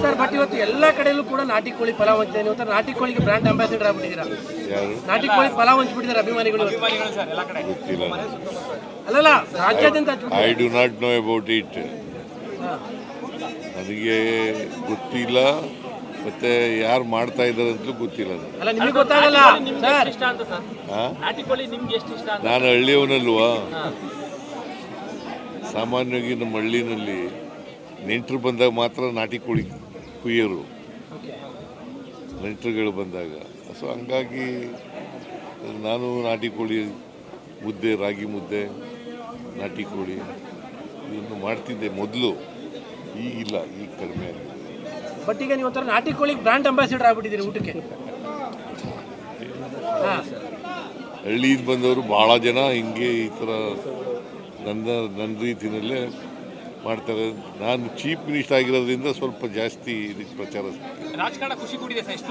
Sir but ಇವತ್ತು ಎಲ್ಲ ಕಡೆಯಲ್ಲೂ ಕೂಡ ನಾಟಿ ಕೋಳಿ ಪಲಾವ್ ಹಂಚ್ತಾರೆ. ಇವತ್ತು ನಾಟಿ ಕೋಳಿಗೆ ಬ್ರಾಂಡ್ ಅಂಬಾಸಿಡರ್ ಆಗ್ಬಿಟ್ಟಿದ್ದೀರಾ. ಯಾರು ನಾಟಿ ಕೋಳಿ ಪಲಾವ್ ಹಂಚ್ಬಿಟ್ಟಿದ್ದಾರೆ ಅಭಿಮಾನಿಗಳು. ಗೊತ್ತಿಲ್ಲ. ಅಲ್ಲಲ್ಲ ರಾಜ್ಯಾದ್ಯಂತ I do not know about it. ನನಗೆ ಗೊತ್ತಿಲ್ಲ, ಮತ್ತೆ ಯಾರು ಮಾಡ್ತಾ ಇದ್ದಾರೆ ಅಂತಲೂ ಗೊತ್ತಿಲ್ಲ. ಅಲ್ಲ ನಿಮಗೆ ಗೊತ್ತಾಗಲ್ಲ ಸರ್. ನಾನು ಹಳ್ಳಿಯವನಲ್ವಾ. ಸಾಮಾನ್ಯವಾಗಿ ನಮ್ಮ ಹಳ್ಳಿನಲ್ಲಿ ನೆಂಟರು ಬಂದಾಗ ಮಾತ್ರ ನಾಟಿ ಕೋಳಿ ಕುಯ್ಯೋರು, ನೆಂಟರುಗಳು ಬಂದಾಗ. ಸೊ ಹಂಗಾಗಿ ನಾನು ನಾಟಿ ಕೋಳಿ ಮುದ್ದೆ, ರಾಗಿ ಮುದ್ದೆ, ನಾಟಿ ಕೋಳಿ ಇದನ್ನು ಮಾಡ್ತಿದ್ದೆ ಮೊದಲು. ಈಗಿಲ್ಲ, ಈಗ ಕಡಿಮೆ ಆಗಿದೆ. ಬಟ್ ಈಗ ನೀವು ನಾಟಿ ಕೋಳಿಗೆ ಬ್ರಾಂಡ್ ಅಂಬಾಸಿಡರ್ ಆಗ್ಬಿಟ್ಟಿದ್ದೀರಿ ಊಟಕ್ಕೆ. ಹಳ್ಳಿಯಿಂದ ಬಂದವರು ಭಾಳ ಜನ ಹಿಂಗೆ ಈ ಥರ ನನ್ನ ರೀತಿಯಲ್ಲೇ ಮಾಡ್ತಾರೆ. ನಾನು ಚೀಫ್ ಮಿನಿಸ್ಟರ್ ಆಗಿರೋದ್ರಿಂದ ಸ್ವಲ್ಪ ಜಾಸ್ತಿ ಇದಕ್ಕೆ ಪ್ರಚಾರ. ರಾಜಕಾರಣ ಖುಷಿ ಕೊಡಿದೆ ಸರ್.